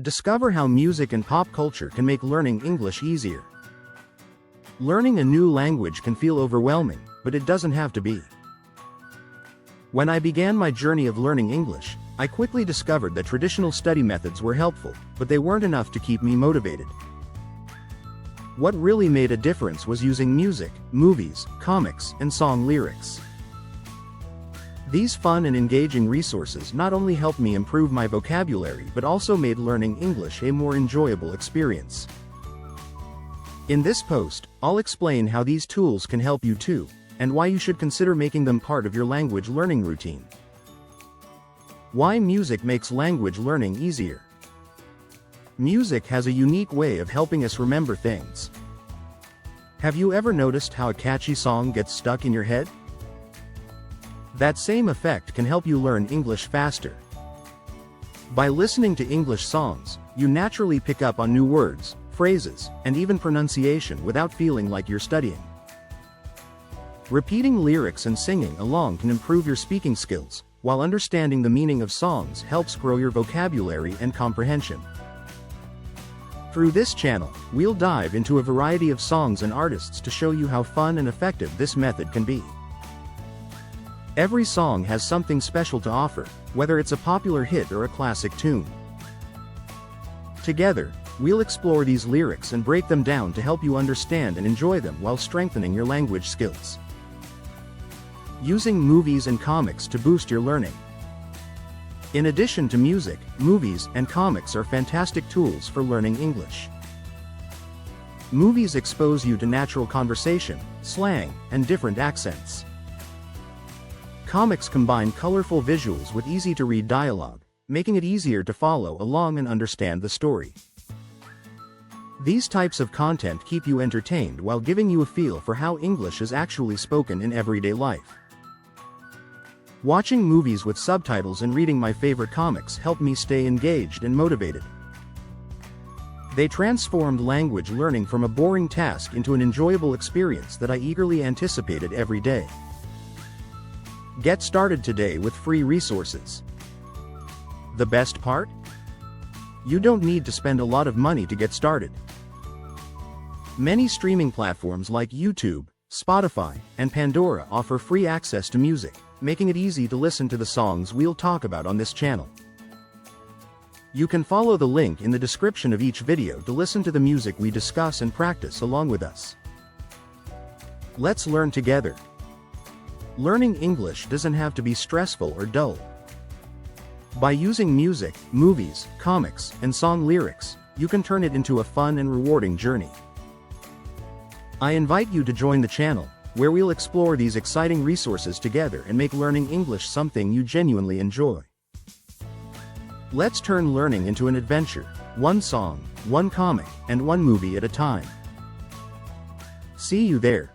Discover how music and pop culture can make learning English easier. Learning a new language can feel overwhelming, but it doesn't have to be. When I began my journey of learning English, I quickly discovered that traditional study methods were helpful, but they weren't enough to keep me motivated. What really made a difference was using music, movies, comics, and song lyrics. These fun and engaging resources not only helped me improve my vocabulary but also made learning English a more enjoyable experience. In this post, I'll explain how these tools can help you too, and why you should consider making them part of your language learning routine. Why music makes language learning easier. Music has a unique way of helping us remember things. Have you ever noticed how a catchy song gets stuck in your head? That same effect can help you learn English faster. By listening to English songs, you naturally pick up on new words, phrases, and even pronunciation without feeling like you're studying. Repeating lyrics and singing along can improve your speaking skills, while understanding the meaning of songs helps grow your vocabulary and comprehension. Through this channel, we'll dive into a variety of songs and artists to show you how fun and effective this method can be. Every song has something special to offer, whether it's a popular hit or a classic tune. Together, we'll explore these lyrics and break them down to help you understand and enjoy them while strengthening your language skills. Using movies and comics to boost your learning. In addition to music, movies and comics are fantastic tools for learning English. Movies expose you to natural conversation, slang, and different accents. Comics combine colorful visuals with easy-to-read dialogue, making it easier to follow along and understand the story. These types of content keep you entertained while giving you a feel for how English is actually spoken in everyday life. Watching movies with subtitles and reading my favorite comics helped me stay engaged and motivated. They transformed language learning from a boring task into an enjoyable experience that I eagerly anticipated every day. Get started today with free resources. The best part? You don't need to spend a lot of money to get started. Many streaming platforms like YouTube, Spotify, and Pandora offer free access to music, making it easy to listen to the songs we'll talk about on this channel. You can follow the link in the description of each video to listen to the music we discuss and practice along with us. Let's learn together. Learning English doesn't have to be stressful or dull. By using music, movies, comics, and song lyrics, you can turn it into a fun and rewarding journey. I invite you to join the channel, where we'll explore these exciting resources together and make learning English something you genuinely enjoy. Let's turn learning into an adventure, one song, one comic, and one movie at a time. See you there.